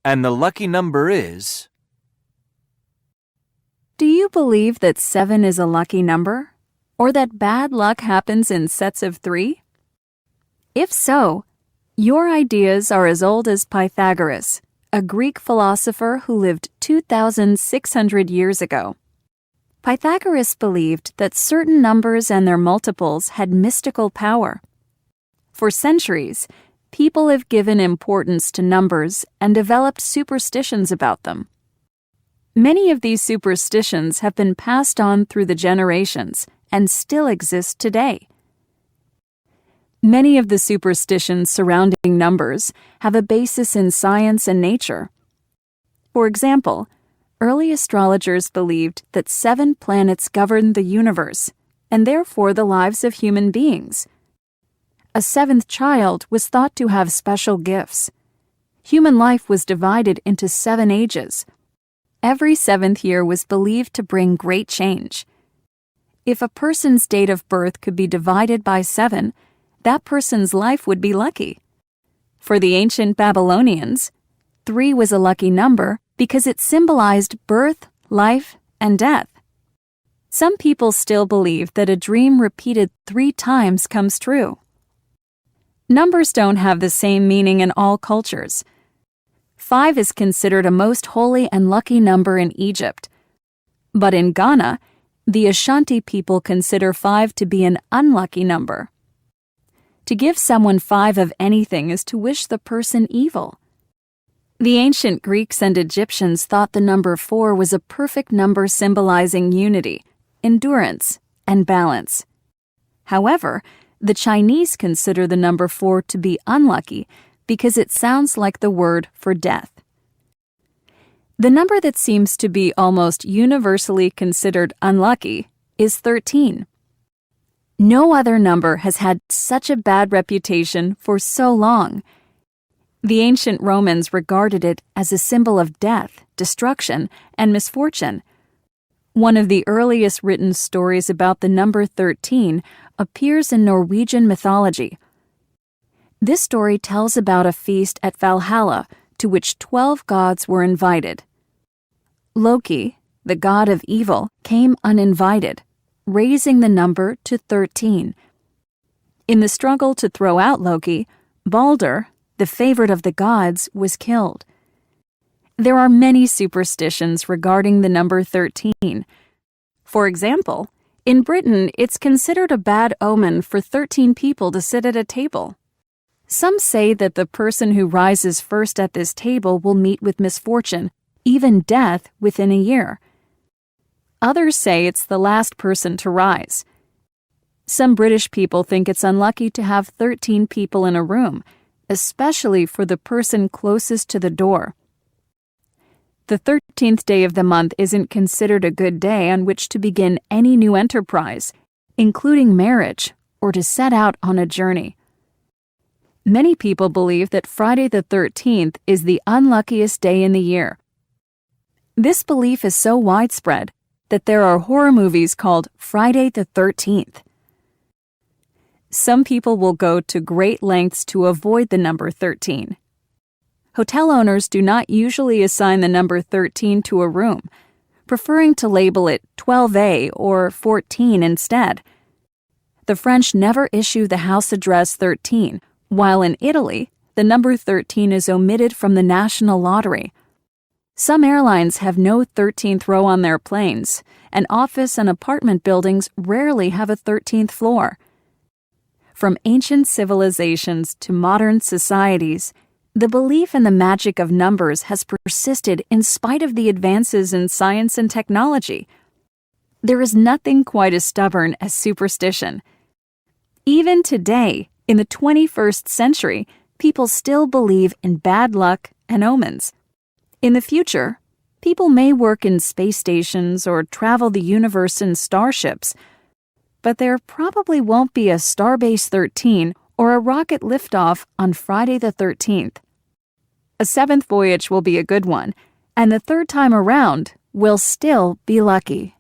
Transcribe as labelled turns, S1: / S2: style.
S1: And the lucky number is...
S2: Do you believe that 7 is a lucky number? Or that bad luck happens in sets of 3? If so, your ideas are as old as Pythagoras, a Greek philosopher who lived 2,600 years ago. Pythagoras believed that certain numbers and their multiples had mystical power. For centuries, people have given importance to numbers and developed superstitions about them. Many of these superstitions have been passed on through the generations and still exist today. Many of the superstitions surrounding numbers have a basis in science and nature. For example, early astrologers believed that 7 planets governed the universe, and therefore the lives of human beings. A 7th child was thought to have special gifts. Human life was divided into 7 ages. Every 7th year was believed to bring great change. If a person's date of birth could be divided by 7, that person's life would be lucky. For the ancient Babylonians, 3 was a lucky number because it symbolized birth, life, and death. Some people still believe that a dream repeated 3 times comes true. Numbers don't have the same meaning in all cultures. 5 is considered a most holy and lucky number in Egypt. But in Ghana, the Ashanti people consider 5 to be an unlucky number. To give someone 5 of anything is to wish the person evil. The ancient Greeks and Egyptians thought the number 4 was a perfect number symbolizing unity, endurance, and balance. However, the Chinese consider the number 4 to be unlucky because it sounds like the word for death. The number that seems to be almost universally considered unlucky is 13. No other number has had such a bad reputation for so long. The ancient Romans regarded it as a symbol of death, destruction, and misfortune. One of the earliest written stories about the number 13 appears in Norwegian mythology. This story tells about a feast at Valhalla to which 12 gods were invited. Loki, the god of evil, came uninvited, raising the number to 13. In the struggle to throw out Loki, Balder, the favorite of the gods, was killed. There are many superstitions regarding the number 13. For example, in Britain, it's considered a bad omen for 13 people to sit at a table. Some say that the person who rises first at this table will meet with misfortune, even death, within a year. Others say it's the last person to rise. Some British people think it's unlucky to have 13 people in a room, especially for the person closest to the door. The 13th day of the month isn't considered a good day on which to begin any new enterprise, including marriage, or to set out on a journey. Many people believe that Friday the 13th is the unluckiest day in the year. This belief is so widespread that there are horror movies called Friday the 13th. Some people will go to great lengths to avoid the number 13. Hotel owners do not usually assign the number 13 to a room, preferring to label it 12A or 14 instead. The French never issue the house address 13, while in Italy, the number 13 is omitted from the national lottery. Some airlines have no 13th row on their planes, and office and apartment buildings rarely have a 13th floor. From ancient civilizations to modern societies, the belief in the magic of numbers has persisted in spite of the advances in science and technology. There is nothing quite as stubborn as superstition. Even today, in the 21st century, people still believe in bad luck and omens. In the future, people may work in space stations or travel the universe in starships, but there probably won't be a Starbase 13 or a rocket liftoff on Friday the 13th. A 7th voyage will be a good one, and the 3rd time around will still be lucky.